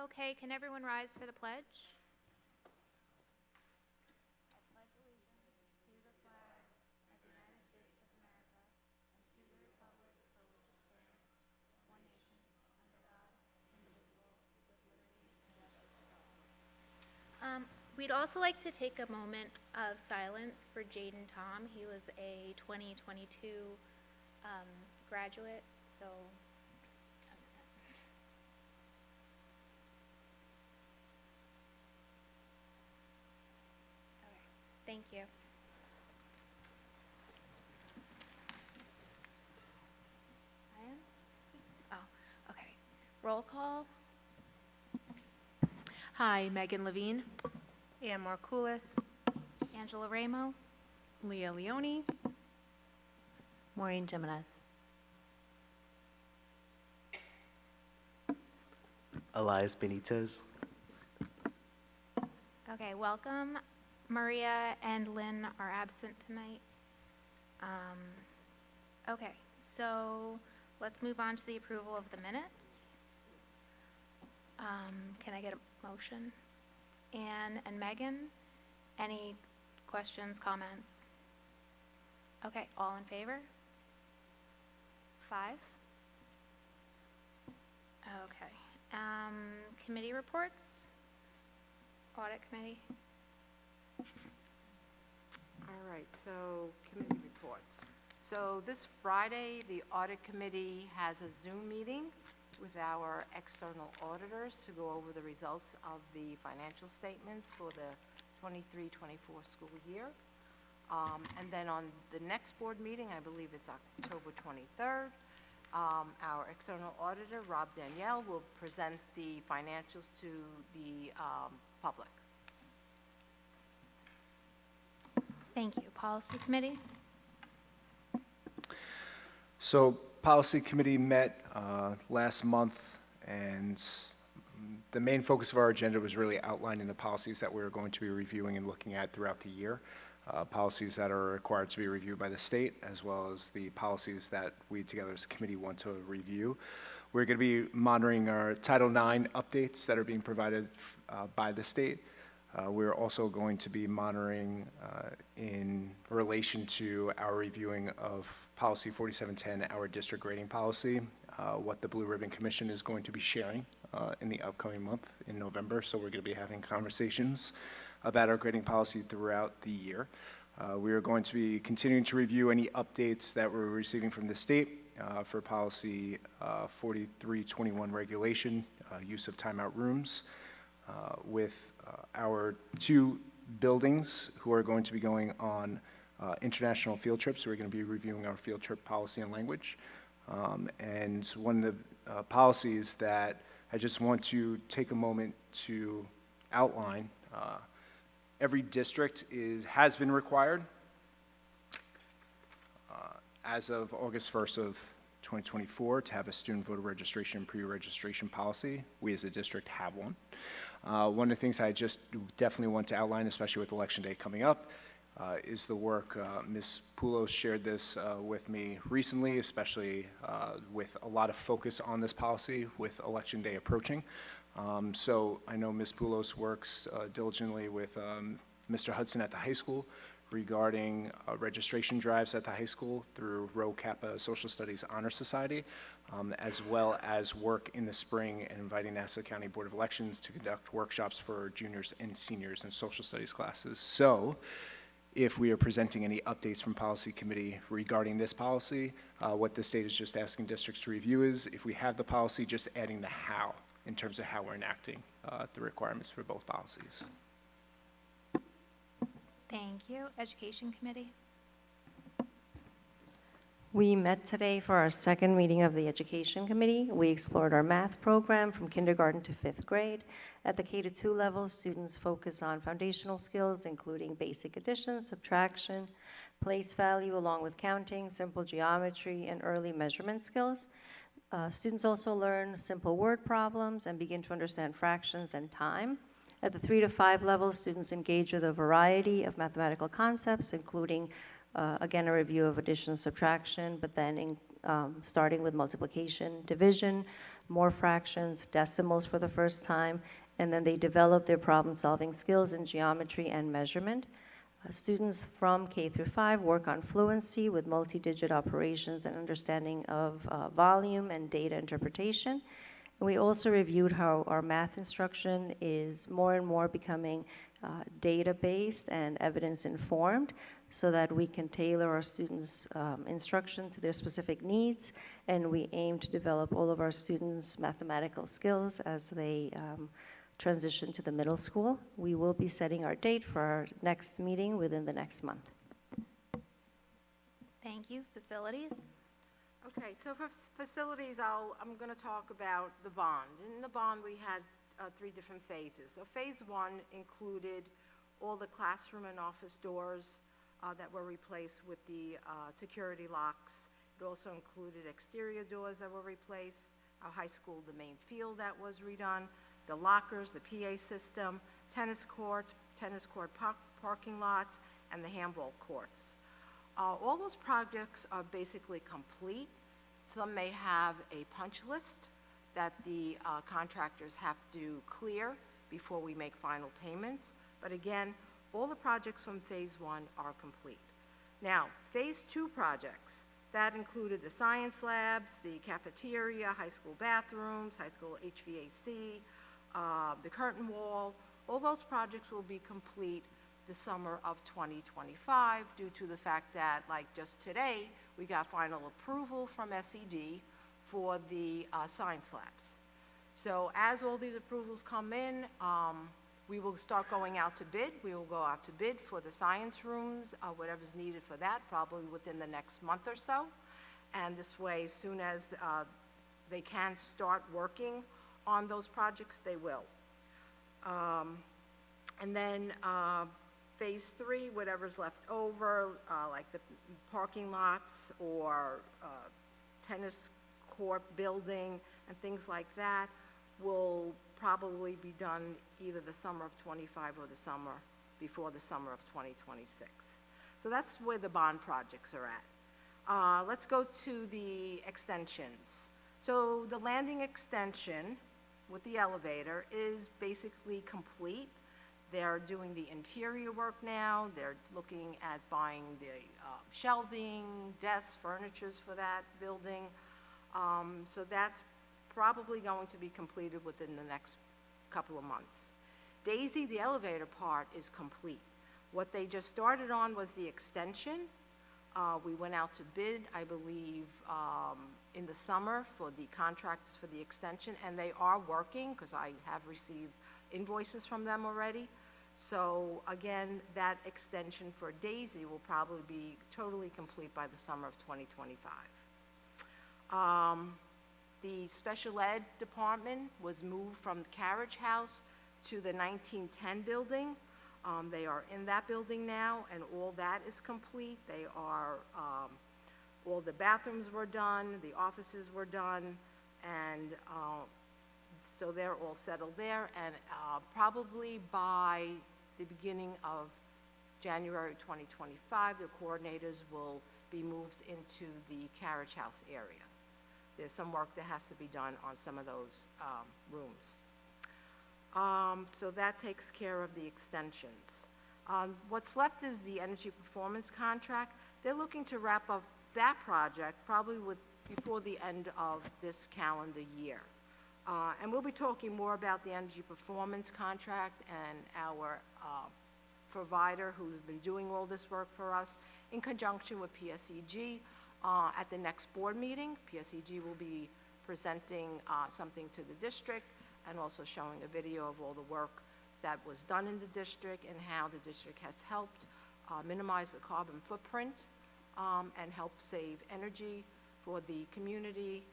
Okay, can everyone rise for the pledge? We'd also like to take a moment of silence for Jaden Tom. He was a 2022 graduate, so just a minute. Okay, thank you. I am? Oh, okay. Roll call. Hi, Megan Levine. Ann Markoulis. Angela Ramo. Leah Leone. Maureen Jimenez. Elias Benitez. Okay, welcome. Maria and Lynn are absent tonight. Okay, so let's move on to the approval of the minutes. Can I get a motion? Anne and Megan, any questions, comments? Okay, all in favor? 5? Okay. Committee reports? Audit committee? All right, so committee reports. So this Friday, the audit committee has a Zoom meeting with our external auditors to go over the results of the financial statements for the 23-24 school year. And then on the next board meeting, I believe it's October 23rd, our external auditor, Rob Danielle, will present the financials to the public. Thank you. Policy committee? So Policy Committee met last month, and the main focus of our agenda was really outlining the policies that we were going to be reviewing and looking at throughout the year. Policies that are required to be reviewed by the state, as well as the policies that we together as a committee want to review. We're going to be monitoring our Title IX updates that are being provided by the state. We're also going to be monitoring in relation to our reviewing of Policy 4710, our district grading policy, what the Blue Ribbon Commission is going to be sharing in the upcoming month in November. So we're going to be having conversations about our grading policy throughout the year. We are going to be continuing to review any updates that we're receiving from the state for Policy 4321 regulation, use of timeout rooms, with our 2 buildings who are going to be going on international field trips. We're going to be reviewing our field trip policy and language. And one of the policies that I just want to take a moment to outline, every district has been required as of August 1st of 2024 to have a student voter registration pre-registration policy. We as a district have one. One of the things I just definitely want to outline, especially with Election Day coming up, is the work. Ms. Poulos shared this with me recently, especially with a lot of focus on this policy with Election Day approaching. So I know Ms. Poulos works diligently with Mr. Hudson at the high school regarding registration drives at the high school through Rho Kappa Social Studies Honor Society, as well as work in the spring and inviting Nassau County Board of Elections to conduct workshops for juniors and seniors in social studies classes. So if we are presenting any updates from Policy Committee regarding this policy, what the state is just asking districts to review is, if we have the policy, just adding the how in terms of how we're enacting the requirements for both policies. Thank you. Education committee? We met today for our second meeting of the Education Committee. We explored our math program from kindergarten to 5th grade. At the K-2 level, students focus on foundational skills, including basic addition, subtraction, place value, along with counting, simple geometry, and early measurement skills. Students also learn simple word problems and begin to understand fractions and time. At the 3 to 5 level, students engage with a variety of mathematical concepts, including, again, a review of addition and subtraction, but then starting with multiplication, division, more fractions, decimals for the first time, and then they develop their problem-solving skills in geometry and measurement. Students from K through 5 work on fluency with multi-digit operations and understanding of volume and data interpretation. And we also reviewed how our math instruction is more and more becoming data-based and evidence-informed so that we can tailor our students' instruction to their specific needs, and we aim to develop all of our students' mathematical skills as they transition to the middle school. We will be setting our date for our next meeting within the next month. Thank you. Facilities? Okay, so for facilities, I'm going to talk about the bond. In the bond, we had 3 different phases. So phase 1 included all the classroom and office doors that were replaced with the security locks. It also included exterior doors that were replaced, our high school, the main field that was redone, the lockers, the PA system, tennis court parking lots, and the handball courts. All those projects are basically complete. Some may have a punch list that the contractors have to clear before we make final payments. But again, all the projects from phase 1 are complete. Now, phase 2 projects, that included the science labs, the cafeteria, high school bathrooms, high school HVAC, the curtain wall. All those projects will be complete the summer of 2025 due to the fact that, like just today, we got final approval from SED for the science labs. So as all these approvals come in, we will start going out to bid. We will go out to bid for the science rooms, whatever's needed for that, probably within the next month or so. And this way, as soon as they can start working on those projects, they will. And then phase 3, whatever's left over, like the parking lots or tennis court building and things like that, will probably be done either the summer of '25 or the summer before the summer of 2026. So that's where the bond projects are at. Let's go to the extensions. So the landing extension with the elevator is basically complete. They're doing the interior work now. They're looking at buying the shelving, desks, furnitures for that building. So that's probably going to be completed within the next couple of months. Daisy, the elevator part, is complete. What they just started on was the extension. We went out to bid, I believe, in the summer for the contractors for the extension, and they are working because I have received invoices from them already. So again, that extension for Daisy will probably be totally complete by the summer of 2025. The special ed department was moved from the Carriage House to the 1910 building. They are in that building now, and all that is complete. They are, all the bathrooms were done, the offices were done, and so they're all settled there. And probably by the beginning of January 2025, the coordinators will be moved into the Carriage House area. There's some work that has to be done on some of those rooms. So that takes care of the extensions. What's left is the energy performance contract. They're looking to wrap up that project probably before the end of this calendar year. And we'll be talking more about the energy performance contract and our provider who's been doing all this work for us in conjunction with PSEG at the next board meeting. PSEG will be presenting something to the district and also showing a video of all the work that was done in the district and how the district has helped minimize the carbon footprint and help save energy for the community.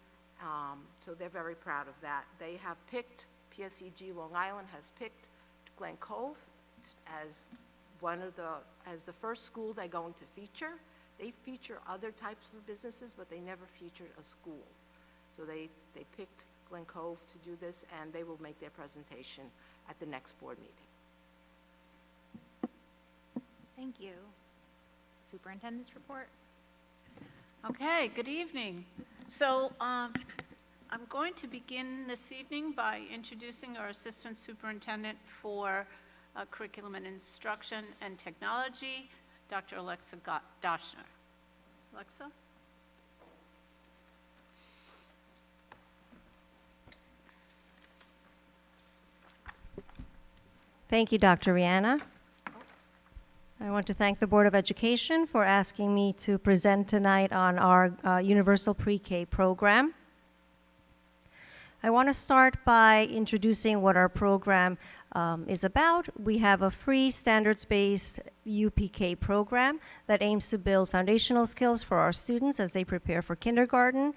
So they're very proud of that. They have picked, PSEG Long Island has picked Glen Cove as the first school they're going to feature. They feature other types of businesses, but they never featured a school. So they picked Glen Cove to do this, and they will make their presentation at the next board meeting. Thank you. Superintendent's report? Okay, good evening. So I'm going to begin this evening by introducing our Assistant Superintendent for Curriculum and Instruction and Technology, Dr. Alexa Doshner. Alexa? Thank you, Dr. Rihanna. I want to thank the Board of Education for asking me to present tonight on our Universal Pre-K program. I want to start by introducing what our program is about. We have a free standards-based UPK program that aims to build foundational skills for our students as they prepare for kindergarten.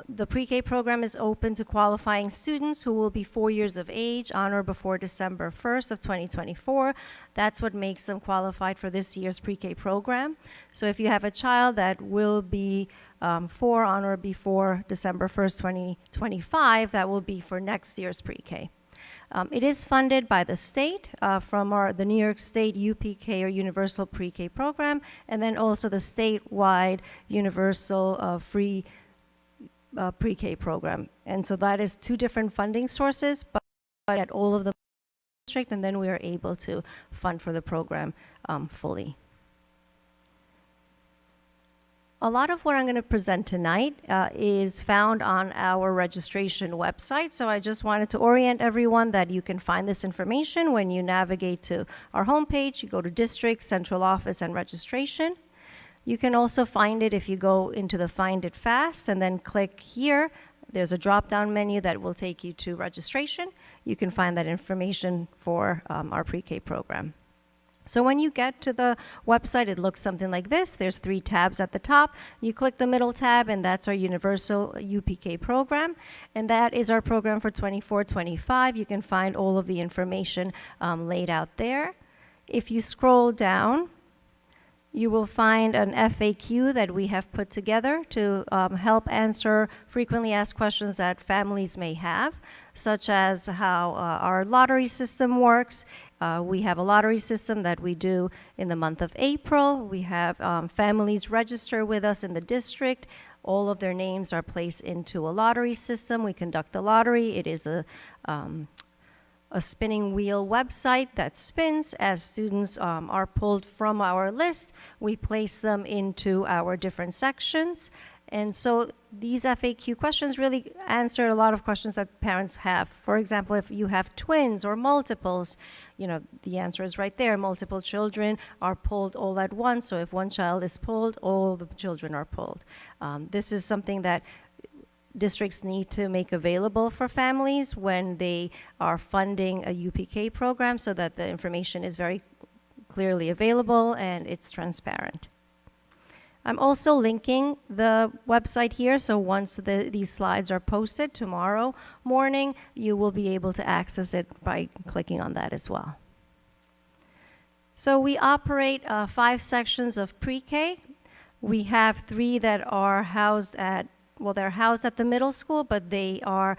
The pre-K program is open to qualifying students who will be 4 years of age on or before December 1st of 2024. That's what makes them qualified for this year's pre-K program. So if you have a child that will be 4 on or before December 1st, 2025, that will be for next year's pre-K. It is funded by the state from the New York State UPK or Universal Pre-K program, and then also the statewide Universal Free Pre-K program. And so that is 2 different funding sources, but at all of the district, and then we are able to fund for the program fully. A lot of what I'm going to present tonight is found on our registration website, so I just wanted to orient everyone that you can find this information when you navigate to our homepage. You go to District, Central Office, and Registration. You can also find it if you go into the Find It Fast and then click here. There's a drop-down menu that will take you to registration. You can find that information for our pre-K program. So when you get to the website, it looks something like this. There's 3 tabs at the top. You click the middle tab, and that's our Universal UPK program. And that is our program for 24-25. You can find all of the information laid out there. If you scroll down, you will find an FAQ that we have put together to help answer frequently asked questions that families may have, such as how our lottery system works. We have a lottery system that we do in the month of April. We have families register with us in the district. All of their names are placed into a lottery system. We conduct the lottery. It is a spinning wheel website that spins. As students are pulled from our list, we place them into our different sections. And so these FAQ questions really answer a lot of questions that parents have. For example, if you have twins or multiples, the answer is right there. Multiple children are pulled all at once. So if one child is pulled, all the children are pulled. This is something that districts need to make available for families when they are funding a UPK program so that the information is very clearly available and it's transparent. I'm also linking the website here, so once these slides are posted tomorrow morning, you will be able to access it by clicking on that as well. So we operate 5 sections of pre-K. We have 3 that are housed at they're housed at the middle school, but they are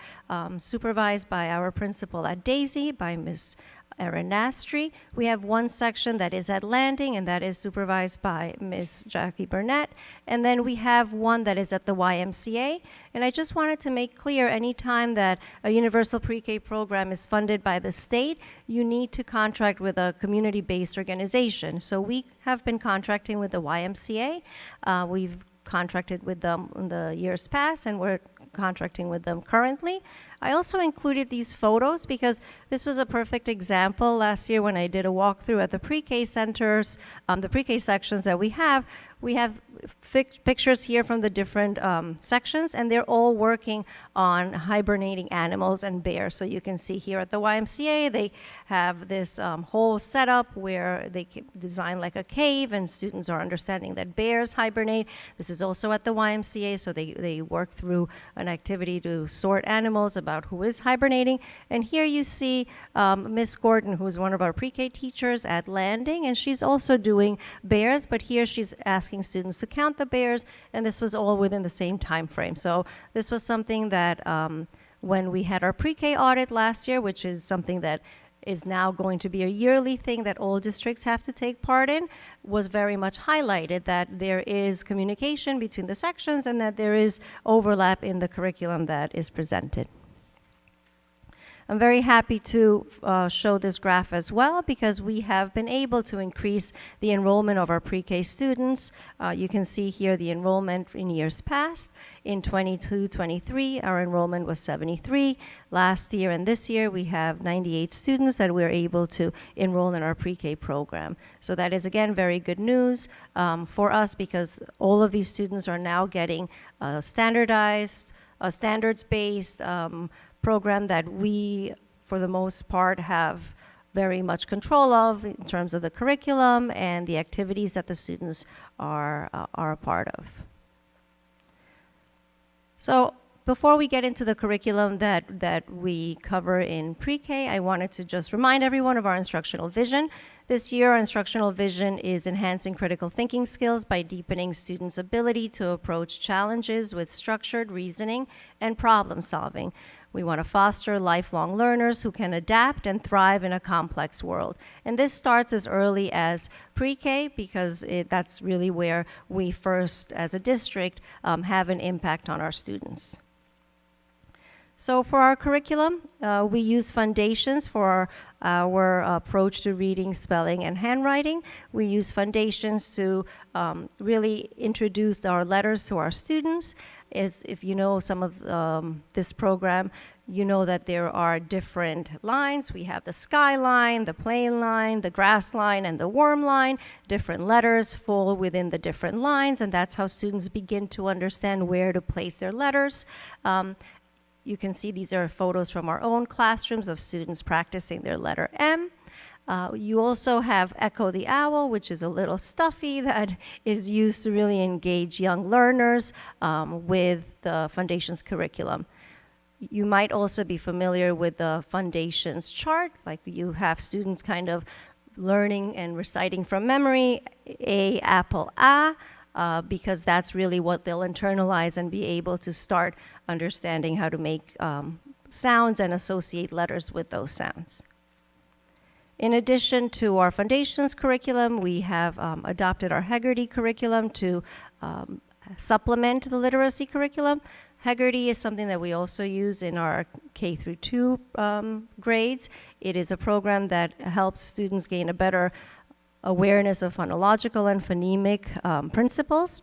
supervised by our principal at Daisy, by Ms. Erin Nastri. We have 1 section that is at Landing, and that is supervised by Ms. Jackie Burnett. And then we have 1 that is at the YMCA. And I just wanted to make clear, anytime that a universal pre-K program is funded by the state, you need to contract with a community-based organization. So we have been contracting with the YMCA. We've contracted with them in the years past, and we're contracting with them currently. I also included these photos because this was a perfect example last year when I did a walkthrough at the pre-K centers, the pre-K sections that we have. We have pictures here from the different sections, and they're all working on hibernating animals and bears. So you can see here at the YMCA, they have this whole setup where they design like a cave, and students are understanding that bears hibernate. This is also at the YMCA, so they work through an activity to sort animals about who is hibernating. And here you see Miss Gordon, who's one of our pre-K teachers at Landing, and she's also doing bears, but here she's asking students to count the bears, and this was all within the same time frame. So this was something that when we had our pre-K audit last year, which is something that is now going to be a yearly thing that all districts have to take part in, was very much highlighted that there is communication between the sections and that there is overlap in the curriculum that is presented. I'm very happy to show this graph as well because we have been able to increase the enrollment of our pre-K students. You can see here the enrollment in years past. In 22-23, our enrollment was 73. Last year and this year, we have 98 students that we're able to enroll in our pre-K program. So that is, again, very good news for us because all of these students are now getting standardized, standards-based program that we, for the most part, have very much control of in terms of the curriculum and the activities that the students are a part of. So before we get into the curriculum that we cover in pre-K, I wanted to just remind everyone of our instructional vision. This year, our instructional vision is enhancing critical thinking skills by deepening students' ability to approach challenges with structured reasoning and problem solving. We want to foster lifelong learners who can adapt and thrive in a complex world. And this starts as early as pre-K because that's really where we first, as a district, have an impact on our students. So for our curriculum, we use Foundations for our approach to reading, spelling, and handwriting. We use Foundations to really introduce our letters to our students. If you know some of this program, you know that there are different lines. We have the sky line, the plain line, the grass line, and the worm line. Different letters fall within the different lines, and that's how students begin to understand where to place their letters. You can see these are photos from our own classrooms of students practicing their letter M. You also have Echo the Owl, which is a little stuffy that is used to really engage young learners with the Foundations curriculum. You might also be familiar with the Foundations chart, like you have students kind of learning and reciting from memory, A, apple, A, because that's really what they'll internalize and be able to start understanding how to make sounds and associate letters with those sounds. In addition to our Foundations curriculum, we have adopted our Heggerty curriculum to supplement the literacy curriculum. Heggerty is something that we also use in our K through 2 grades. It is a program that helps students gain a better awareness of phonological and phonemic principles.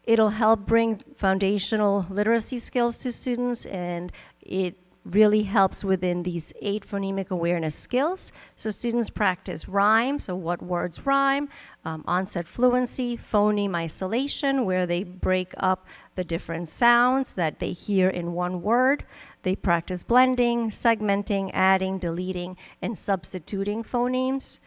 It'll help bring foundational literacy skills to students, and it really helps within these 8 phonemic awareness skills. So students practice rhyme, so what words rhyme, onset fluency, phoneme isolation, where they break up the different sounds that they hear in one word. They practice blending, segmenting, adding, deleting, and substituting phonemes.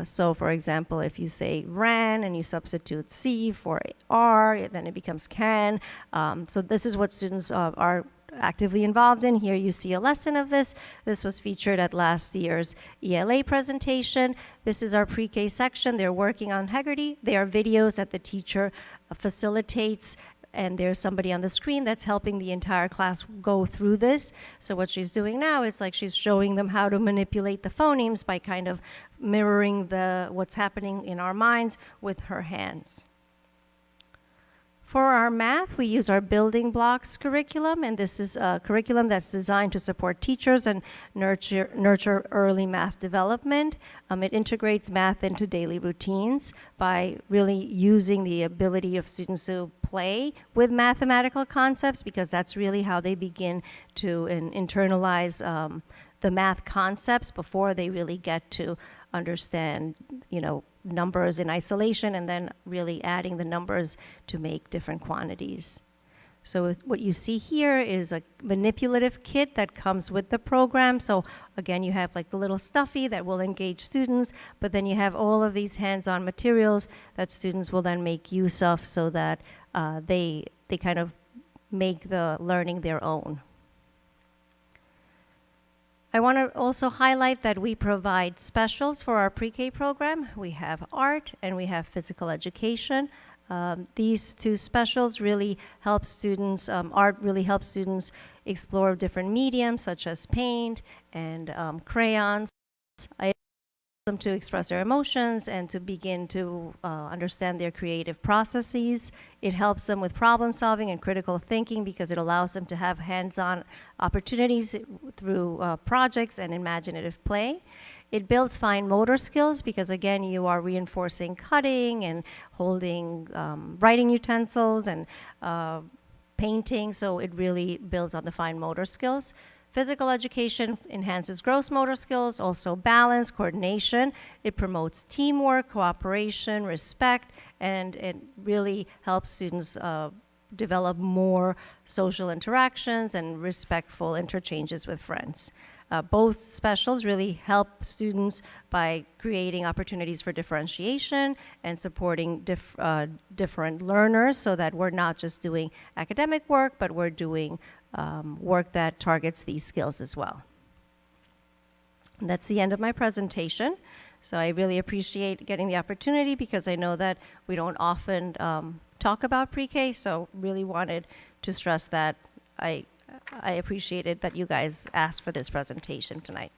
So for example, if you say ran and you substitute C for R, then it becomes can. So this is what students are actively involved in. Here you see a lesson of this. This was featured at last year's ELA presentation. This is our pre-K section. They're working on Heggerty. They are videos that the teacher facilitates, and there's somebody on the screen that's helping the entire class go through this. So what she's doing now is like she's showing them how to manipulate the phonemes by kind of mirroring what's happening in our minds with her hands. For our math, we use our Building Blocks curriculum, and this is a curriculum that's designed to support teachers and nurture early math development. It integrates math into daily routines by really using the ability of students to play with mathematical concepts, because that's really how they begin to internalize the math concepts before they really get to understand, numbers in isolation and then really adding the numbers to make different quantities. So what you see here is a manipulative kit that comes with the program. So again, you have like the little stuffy that will engage students, but then you have all of these hands-on materials that students will then make use of so that they kind of make the learning their own. I want to also highlight that we provide specials for our pre-K program. We have art and we have physical education. These two specials really help students, art really helps students explore different mediums such as paint and crayons. I them to express their emotions and to begin to understand their creative processes. It helps them with problem solving and critical thinking because it allows them to have hands-on opportunities through projects and imaginative play. It builds fine motor skills because, again, you are reinforcing cutting and holding writing utensils and painting, so it really builds on the fine motor skills. Physical education enhances gross motor skills, also balance, coordination. It promotes teamwork, cooperation, respect, and it really helps students develop more social interactions and respectful interchanges with friends. Both specials really help students by creating opportunities for differentiation and supporting different learners so that we're not just doing academic work, but we're doing work that targets these skills as well. And that's the end of my presentation. So I really appreciate getting the opportunity because I know that we don't often talk about pre-K, so really wanted to stress that I appreciated that you guys asked for this presentation tonight.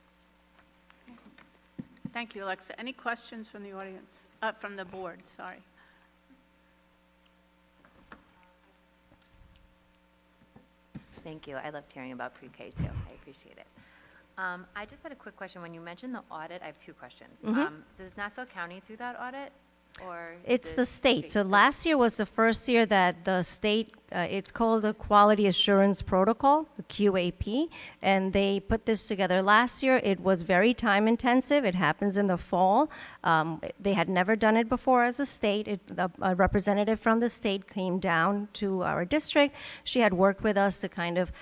Thank you, Alexa. Any questions from the audience, from the board, sorry? Thank you. I loved hearing about pre-K too. I appreciate it. I just had a quick question. When you mentioned the audit, I have two questions. Does Nassau County do that audit? Or It's is the it state. So last year was the first year that the state, it's called the Quality Assurance Protocol, the QAP, and they put this together last year. It was very time intensive. It happens in the fall. They had never done it before as a state. A representative from the state came down to our district. She had worked with us to kind of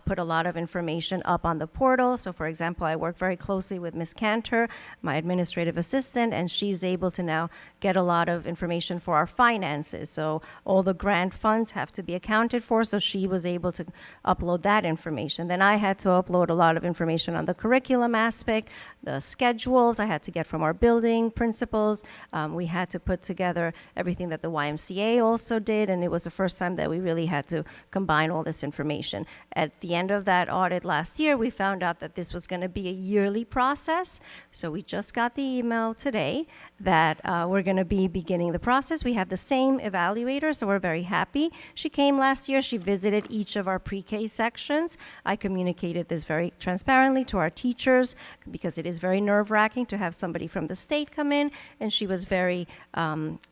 put a lot of information up on the portal. So for example, I work very closely with Ms. Cantor, my administrative assistant, and she's able to now get a lot of information for our finances. So all the grant funds have to be accounted for, so she was able to upload that information. Then I had to upload a lot of information on the curriculum aspect, the schedules I had to get from our building principals. We had to put together everything that the YMCA also did, and it was the first time that we really had to combine all this information. At the end of that audit last year, we found out that this was going to be a yearly process, so we just got the email today that we're going to be beginning the process. We have the same evaluator, so we're very happy. She came last year. She visited each of our pre-K sections. I communicated this very transparently to our teachers because it is very nerve-wracking to have somebody from the state come in, and she was very,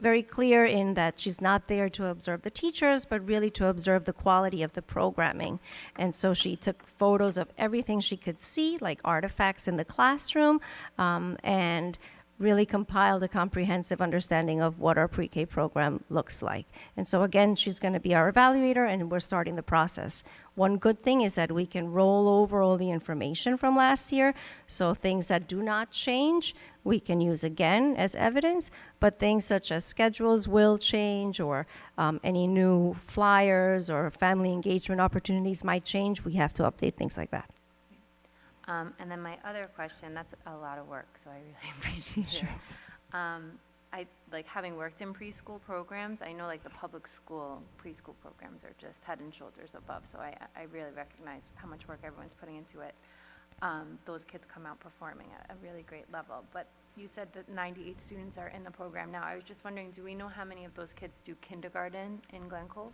very clear in that she's not there to observe the teachers, but really to observe the quality of the programming. And so she took photos of everything she could see, like artifacts in the classroom, and really compiled a comprehensive understanding of what our pre-K program looks like. And so again, she's going to be our evaluator, and we're starting the process. One good thing is that we can roll over all the information from last year, so things that do not change, we can use again as evidence, but things such as schedules will change, or any new flyers or family engagement opportunities might change. We have to update things like that. And then my other question, that's a lot of work, so I really appreciate it. I, like, having worked in preschool programs, I know, like, the public school preschool programs are just head and shoulders above, so I really recognize how much work everyone's putting into it. Those kids come out performing at a really great level. But you said that 98 students are in the program now. I was just wondering, do we know how many of those kids do kindergarten in Glen Cove?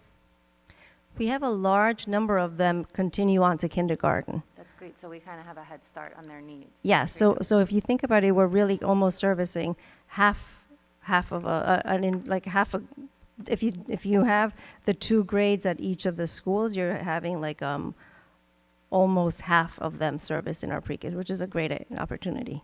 We have a large number of them continue on to kindergarten. That's great, so we kind of have a head start on their needs. Yeah, so if you think about it, we're really almost servicing half of if you have the 2 grades at each of the schools, you're having like almost half of them serviced in our pre-Ks, which is a great opportunity.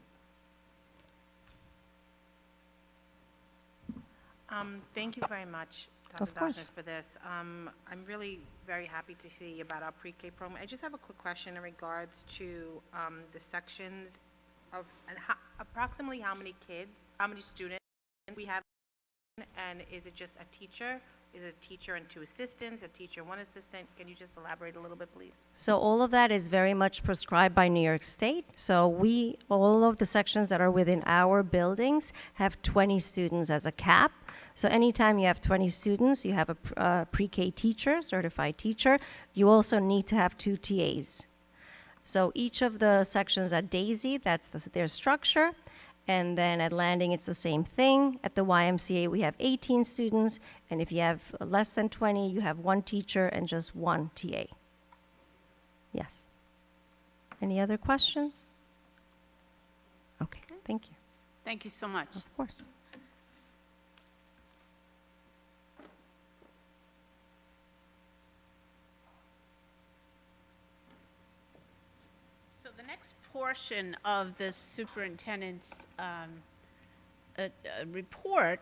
Thank you very much, Dr. Of course. Dashner, for this. I'm really very happy to see about our pre-K program. I just have a quick question in regards to the sections of, and approximately how many kids, how many students we have, and is it just a teacher, Is it a teacher and 2 assistants, a teacher and 1 assistant? Can you just elaborate a little bit, please? So all of that is very much prescribed by New York State. So all of the sections that are within our buildings have 20 students as a cap. So anytime you have 20 students, you have a pre-K teacher, certified teacher. You also need to have 2 TAs. So each of the sections at Daisy, that's their structure. And then at Landing, it's the same thing. At the YMCA, we have 18 students. And if you have less than 20, you have 1 teacher and just 1 TA. Yes. Any other questions? Okay, thank you. Thank you so much. Of course. So the next portion of the superintendent's report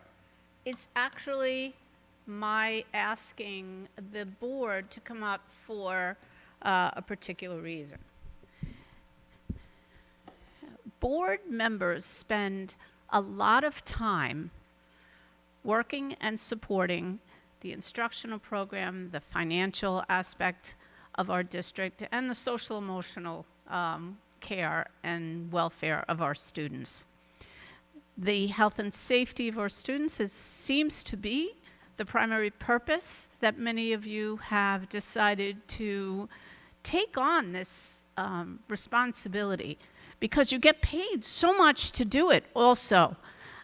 is actually my asking the board to come up for a particular reason. Board members spend a lot of time working and supporting the instructional program, the financial aspect of our district, and the social emotional care and welfare of our students. The health and safety of our students seems to be the primary purpose that many of you have decided to take on this responsibility, because you get paid so much to do it also.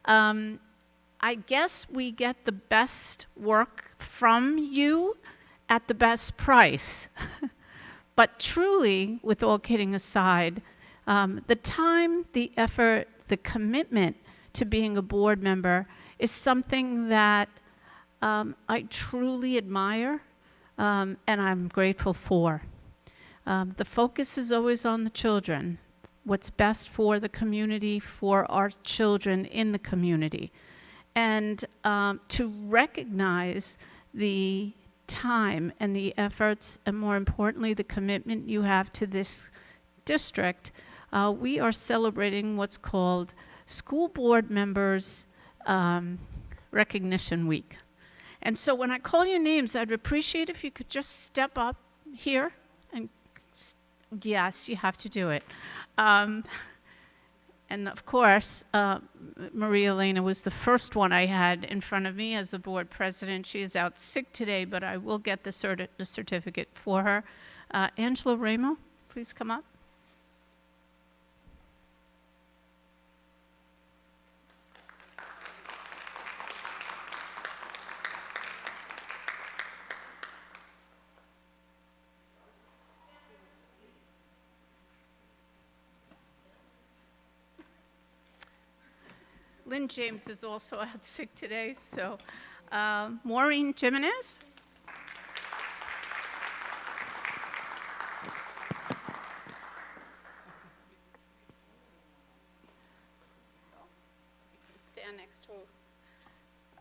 I guess we get the best work from you at the best price. But truly, with all kidding aside, the time, the effort, the commitment to being a board member is something that I truly admire and I'm grateful for. The focus is always on the children, what's best for the community, for our children in the community. And to recognize the time and the efforts, and more importantly, the commitment you have to this district, we are celebrating what's called School Board Members Recognition Week. And so when I call your names, I'd appreciate if you could just step up here and, yes, you have to do it. And of course, Maria Elena was the first one I had in front of me as the board president. She is out sick today, but I will get the certificate for her. Angela Ramo, please come up. Lynn James is also out sick today, so Maureen Jimenez. Stand next to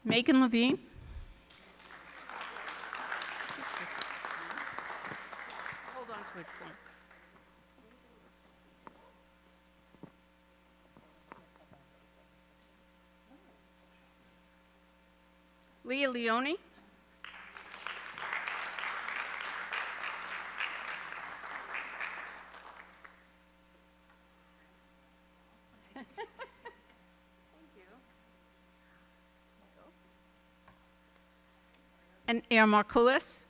Megan Levine. Hold on to it for me. Leah Leone. Thank you. And Air Markulis.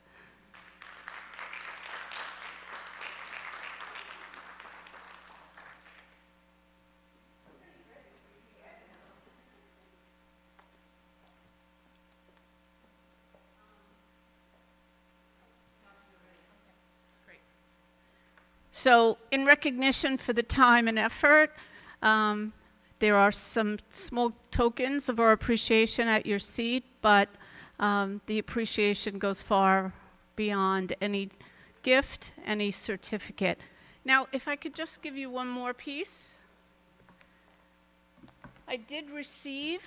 So in recognition for the time and effort, there are some small tokens of our appreciation at your seat, but the appreciation goes far beyond any gift, any certificate. Now, if I could just give you one more piece. I did receive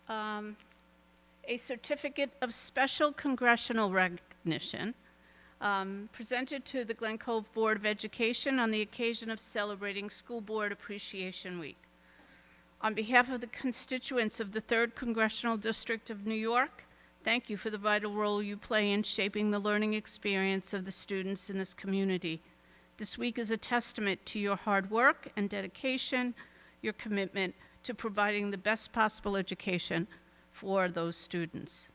a certificate of special congressional recognition presented to the Glen Cove Board of Education on the occasion of celebrating School Board Appreciation Week. On behalf of the constituents of the 3rd Congressional District of New York, Thank you for the vital role you play in shaping the learning experience of the students in this community. This week is a testament to your hard work and dedication, your commitment to providing the best possible education for those students.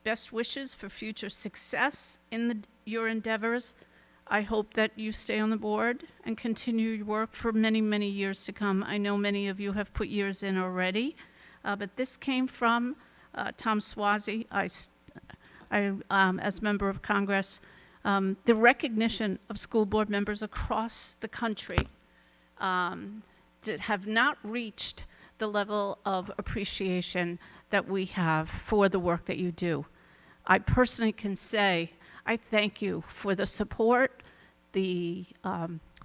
Best wishes for future success in your endeavors. I hope that you stay on the board and continue your work for many, many years to come. I know many of you have put years in already, but this came from Tom Swazi, as member of Congress. The recognition of school board members across the country that have not reached the level of appreciation that we have for the work that you do. I personally can say I thank you for the support, the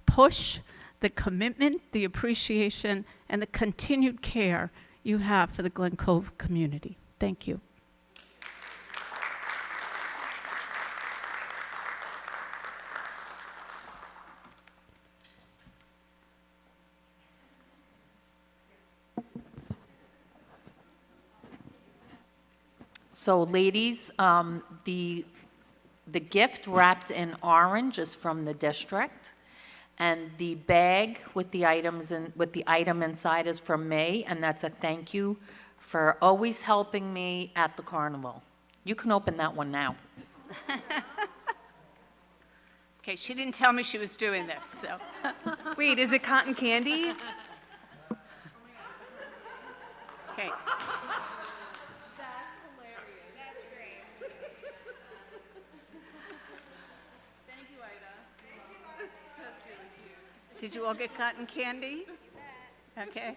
push, the commitment, the appreciation, and the continued care you have for the Glen Cove community. Thank you. So ladies, the gift wrapped in orange is from the district, and the bag with the items with the item inside is from May, and that's a thank you for always helping me at the carnival. You can open that one now. Okay, she didn't tell me she was doing this, so. Wait, is it cotton candy? Okay. Did you all get cotton candy? Okay.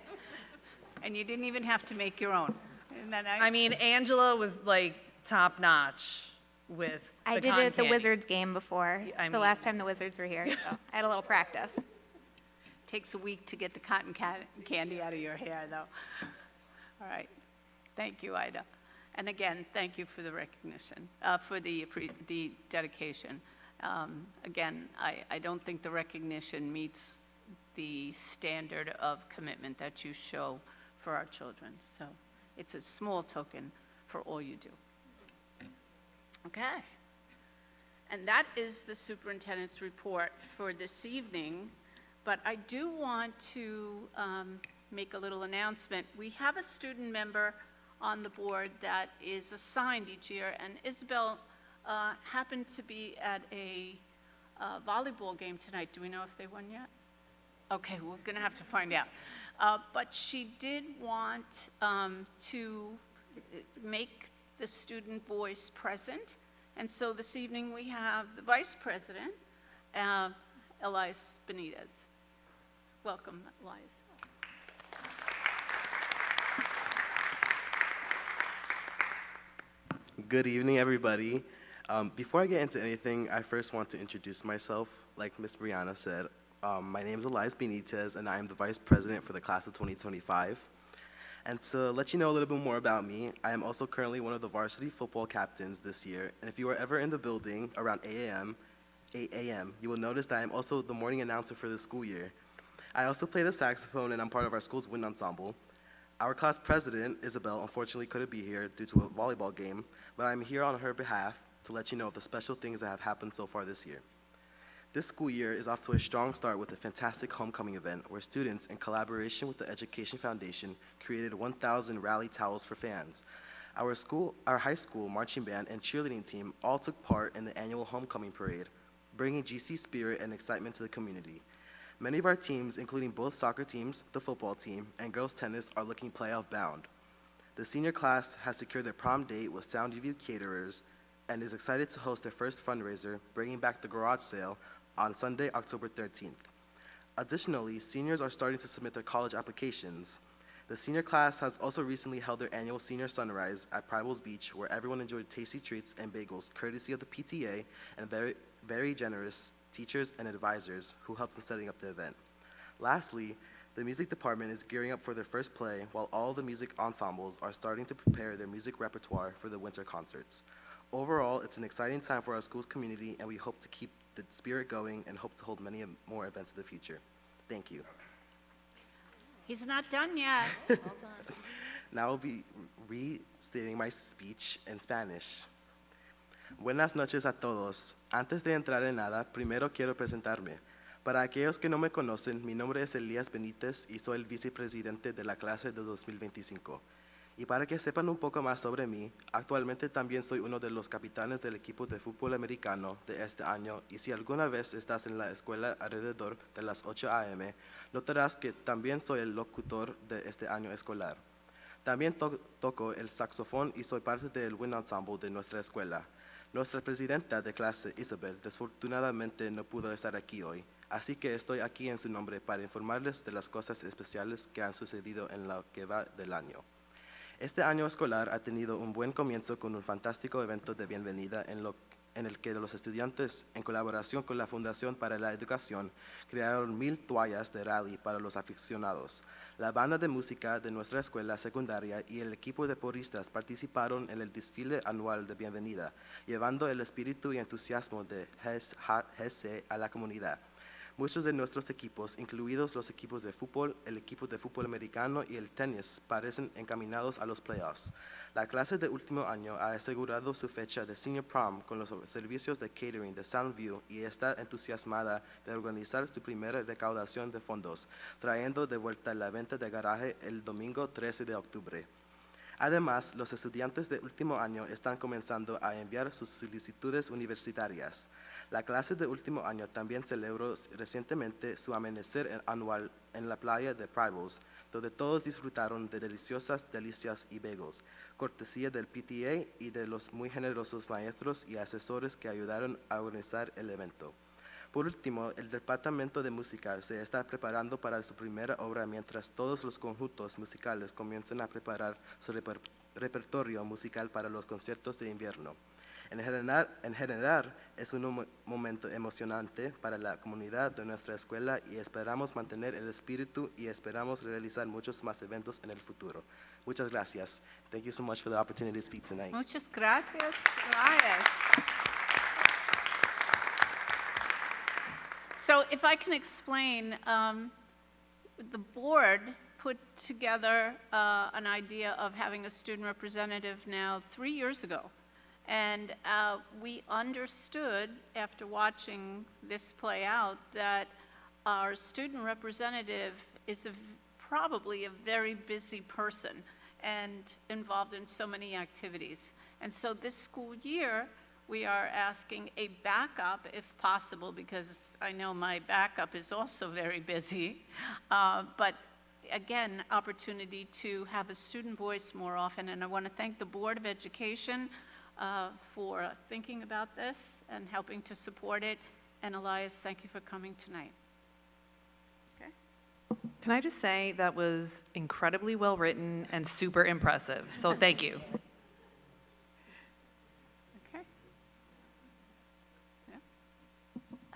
And you didn't even have to make your own. Isn't that nice? I mean, Angela was like top notch with the I did it cotton at the candy. Wizards game before, I the mean- last time the Wizards were here, so I had a little practice. Takes a week to get the cotton candy out of your hair, though. All right. Thank you, Ida. And again, thank you for the recognition, for the dedication. Again, I don't think the recognition meets the standard of commitment that you show for our children. So it's a small token for all you do. Okay. And that is the superintendent's report for this evening. But I do want to make a little announcement. We have a student member on the board that is assigned each year, and Isabel happened to be at a volleyball game tonight. Do we know if they won yet? Okay, we're going to have to find out. But she did want to make the student voice present, and so this evening we have the vice president, Elias Benitez. Welcome, Elias. Good evening, everybody. Before I get into anything, I first want to introduce myself. Like Ms. Brianna said, my name is Elias Benitez, and I am the Vice President for the class of 2025. And to let you know a little bit more about me, I am also currently one of the varsity football captains this year. And if you are ever in the building around 8 a.m., you will notice that I am also the morning announcer for this school year. I also play the saxophone, and I'm part of our school's wind ensemble. Our class president, Isabel, unfortunately couldn't be here due to a volleyball game, but I'm here on her behalf to let you know of the special things that have happened so far this year. This school year is off to a strong start with a fantastic homecoming event where students, in collaboration with the Education Foundation, created 1,000 rally towels for fans. Our high school marching band and cheerleading team all took part in the annual homecoming parade, bringing GC spirit and excitement to the community. Many of our teams, including both soccer teams, the football team, and girls tennis, are looking playoff bound. The senior class has secured their prom date with Soundview Caterers and is excited to host their first fundraiser, bringing back the garage sale on Sunday, October 13th. Additionally, seniors are starting to submit their college applications. The senior class has also recently held their annual senior sunrise at Pribal's Beach, where everyone enjoyed tasty treats and bagels, courtesy of the PTA and very generous teachers and advisors who helped in setting up the event. Lastly, the music department is gearing up for their first play, while all the music ensembles are starting to prepare their music repertoire for the winter concerts. Overall, it's an exciting time for our school's community, and we hope to keep the spirit going and hope to hold many more events in the future. Thank you. He's not done yet. Now I'll be restating my speech in Spanish. Buenas noches a todos. Antes de entrar en nada, primero quiero presentarme. Para aquellos que no me conocen, mi nombre es Elías Benítez y soy el vicepresidente de la clase de 2025. Y para que sepan un poco más sobre mí, actualmente también soy uno de los capitanes del equipo de fútbol americano de este año, y si alguna vez estás en la escuela alrededor de las 8 a.m., notarás que también soy el locutor de este año escolar. También toco el saxofón y soy parte del Wind Ensemble de nuestra escuela. Nuestra presidenta de clase, Isabel, desafortunadamente no pudo estar aquí hoy, así que estoy aquí en su nombre para informarles de las cosas especiales que han sucedido en lo que va del año. Este año escolar ha tenido un buen comienzo con un fantástico evento de bienvenida en el que los estudiantes, en colaboración con la Fundación para la Educación, crearon 1000 toallas de rally para los aficionados. La banda de música de nuestra escuela secundaria y el equipo de porristas participaron en el desfile anual de bienvenida, llevando el espíritu y entusiasmo de GESE a la comunidad. Muchos de nuestros equipos, incluidos los equipos de fútbol, el equipo de fútbol americano y el tenis, parecen encaminados a los playoffs. La clase de último año ha asegurado su fecha de Senior Prom con los servicios de catering de Soundview y está entusiasmada de organizar su primera recaudación de fondos, trayendo de vuelta la venta de garaje el domingo 13 de octubre. Además, los estudiantes de último año están comenzando a enviar sus solicitudes universitarias. La clase de último año también celebró recientemente su amanecer anual en la playa de Prybles, donde todos disfrutaron de deliciosas delicias y bagels, cortesía del PTA y de los muy generosos maestros y asesores que ayudaron a organizar el evento. Por último, el Departamento de Música se está preparando para su primera obra mientras todos los conjuntos musicales comienzan a preparar su repertorio musical para los conciertos de invierno. En general, es un momento emocionante para la comunidad de nuestra escuela y esperamos mantener el espíritu y esperamos realizar muchos más eventos en el futuro. Muchas gracias. Thank you so much for the opportunity to speak tonight. Muchas gracias, Elias. So if I can explain, the board put together an idea of having a student representative now 3 years ago. And we understood, after watching this play out, that our student representative is probably a very busy person and involved in so many activities. And so this school year, we are asking a backup, if possible, because I know my backup is also very busy, but again, opportunity to have a student voice more often. And I want to thank the Board of Education for thinking about this and helping to support it. And Elias, thank you for coming tonight. Okay. Can I just say that was incredibly well written and super impressive, so thank you. Okay.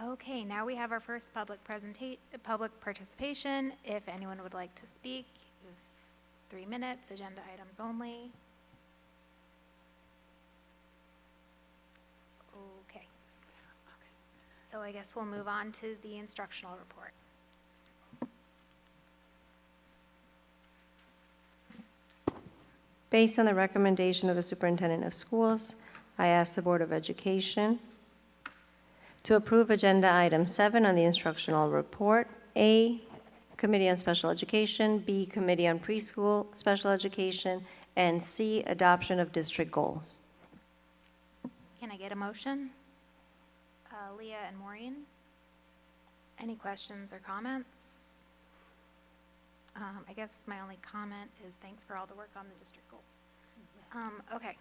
Okay, now we have our first public participation. If anyone would like to speak, you have 3 minutes, agenda items only. Okay. So I guess we'll move on to the instructional report. Based on the recommendation of the Superintendent of Schools, I ask the Board of Education to approve Agenda Item 7 on the instructional report. A, Committee on Special Education, B, Committee on Preschool Special Education, and C, Adoption of District Goals. Can I get a motion? Leah and Maureen? Any questions or comments? I guess my only comment is thanks for all the work on the district goals. Okay,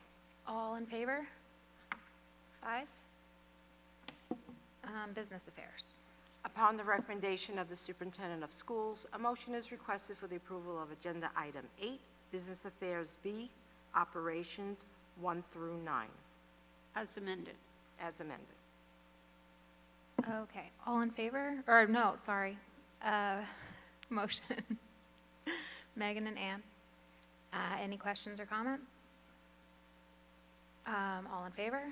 all in favor? 5. Business affairs. Upon the recommendation of the Superintendent of Schools, a motion is requested for the approval of Agenda Item 8, Business Affairs B, Operations 1 through 9, As amended. as amended. Okay, all in favor? Or no, sorry. Motion. Megan and Ann. Any questions or comments? All in favor?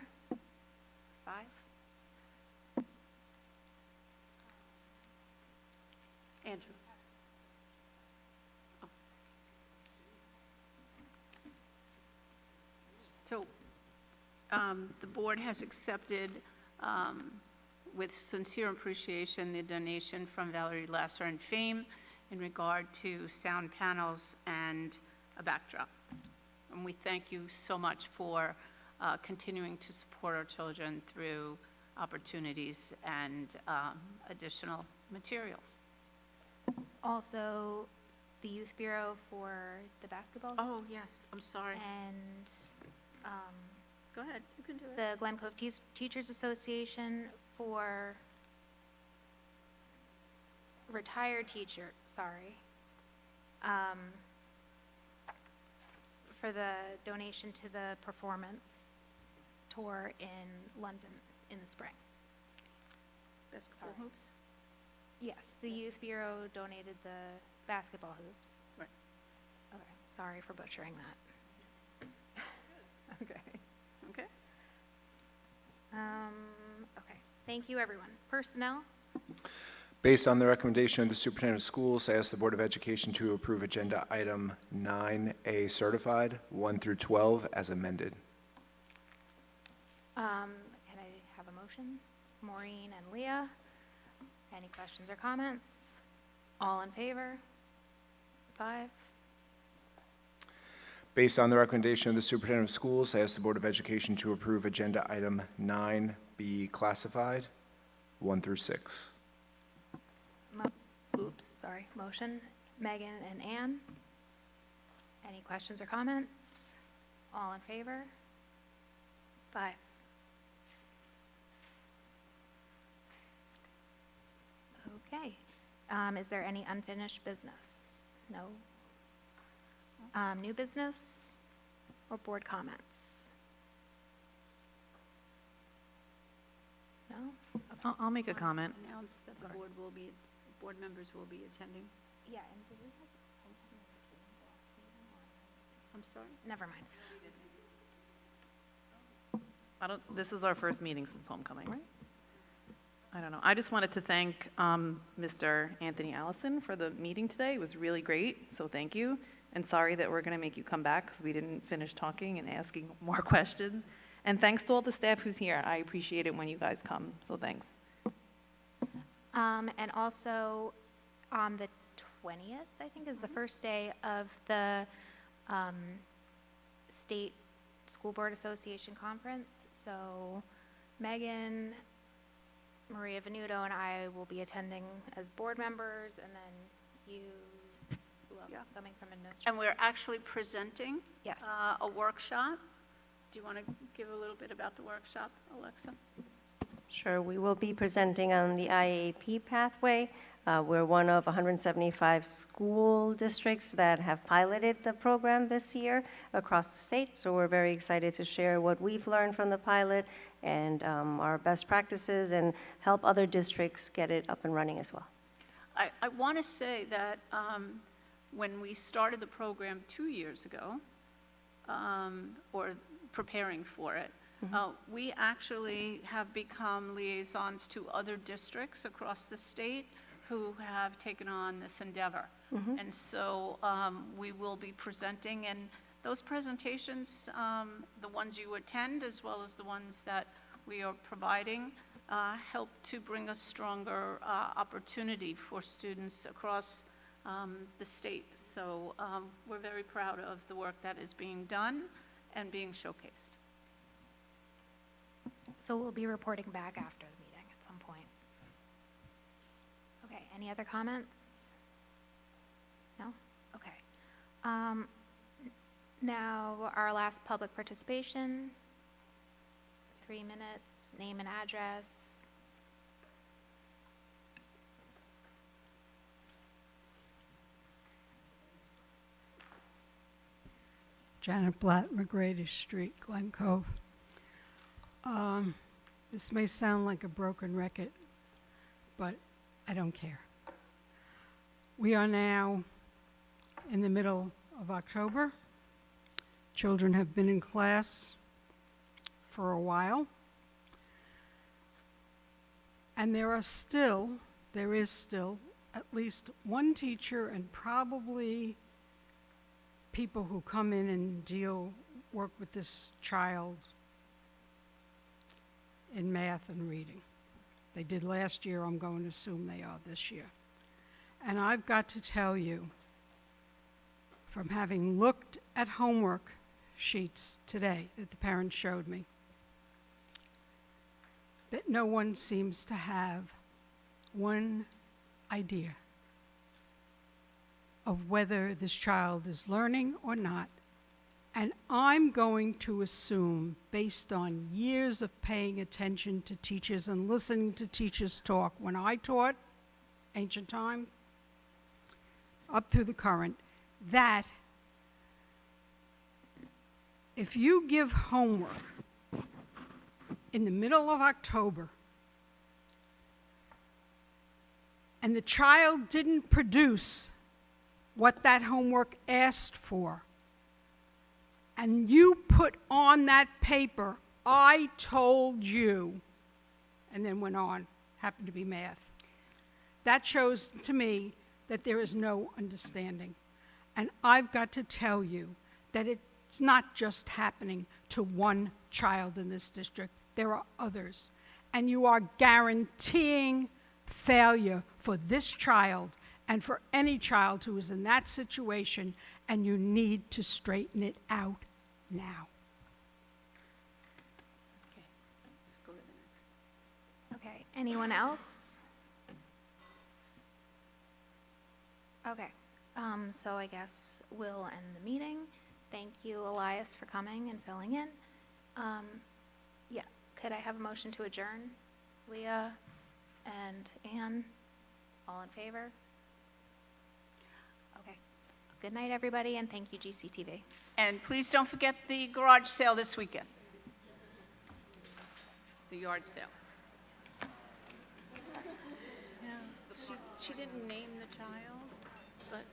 5. Andrew. So the board has accepted, with sincere appreciation, the donation from Valerie Lasser and Fame in regard to sound panels and a backdrop. And we thank you so much for continuing to support our children through opportunities and additional materials. Also, the Youth Bureau for the basketball. Oh, yes, I'm sorry. And Go ahead, you can do it. the Glen Cove Teachers Association for retired teacher, sorry. For the donation to the performance tour in London in the spring. Basketball Sorry. hoops? Yes, the Youth Bureau donated the basketball hoops. Right. Okay, sorry for butchering that. Okay. Okay. Okay, thank you, everyone. Personnel? Based on the recommendation of the superintendent of schools, I ask the Board of Education to approve Agenda Item 9A certified, 1 through 12, as amended. Can I have a motion? Maureen and Leah? Any questions or comments? All in favor? 5? Based on the recommendation of the superintendent of schools, I ask the Board of Education to approve Agenda Item 9B classified, 1 through 6. Oops, sorry. Motion, Megan and Ann. Any questions or comments? All in favor? 5. Okay. Is there any unfinished business? No? New business or board comments? No? I'll make a comment. Announce that the board members will be attending. Yeah, and did we have I'm sorry? Never mind. This is our first meeting since homecoming, right? I don't know. I just wanted to thank Mr. Anthony Allison for the meeting today. It was really great, so thank you. And sorry that we're going to make you come back because we didn't finish talking and asking more questions. And thanks to all the staff who's here. I appreciate it when you guys come, so thanks. And also, on the 20th, I think, is the first day of the State School Board Association Conference. So Megan, Maria Venuto, and I will be attending as board members, and then you, who else Yeah. is coming from administration? And we're actually presenting Yes. a workshop. Do you want to give a little bit about the workshop, Alexa? Sure, we will be presenting on the IAP pathway. We're one of 175 school districts that have piloted the program this year across the state, so we're very excited to share what we've learned from the pilot and our best practices and help other districts get it up and running as well. I want to say that when we started the program 2 years ago, or preparing for it, we actually have become liaisons to other districts across the state who have taken on this endeavor. And so we will be presenting, and those presentations, the ones you attend as well as the ones that we are providing, help to bring a stronger opportunity for students across the state. So we're very proud of the work that is being done and being showcased. So we'll be reporting back after the meeting at some point. Okay, any other comments? No? Okay. Now, our last public participation, 3 minutes, name and address. Janet Blatt, McGrady Street, Glen Cove. This may sound like a broken record, but I don't care. We are now in the middle of October. Children have been in class for a while. And there is still at least one teacher and probably people who come in and deal work with this child in math and reading. They did last year, I'm going to assume they are this year. And I've got to tell you, from having looked at homework sheets today that the parents showed me, that no one seems to have one idea of whether this child is learning or not. And I'm going to assume, based on years of paying attention to teachers and listening to teachers talk, when I taught ancient time, up through the current, that if you give homework in the middle of October and the child didn't produce what that homework asked for, and you put on that paper, "I told you," and then went on, happened to be math, that shows to me that there is no understanding. And I've got to tell you that it's not just happening to one child in this district. There are others. And you are guaranteeing failure for this child and for any child who is in that situation, and you need to straighten it out now. Okay, just go to the next. Okay, anyone else? Okay, so I guess we'll end the meeting. Thank you, Elias, for coming and filling in. Yeah, could I have a motion to adjourn? Leah and Ann, all in favor? Okay. Good night, everybody, and thank you, GCTV. And please don't forget the garage sale this weekend. The yard sale. Yeah, she didn't name the child, but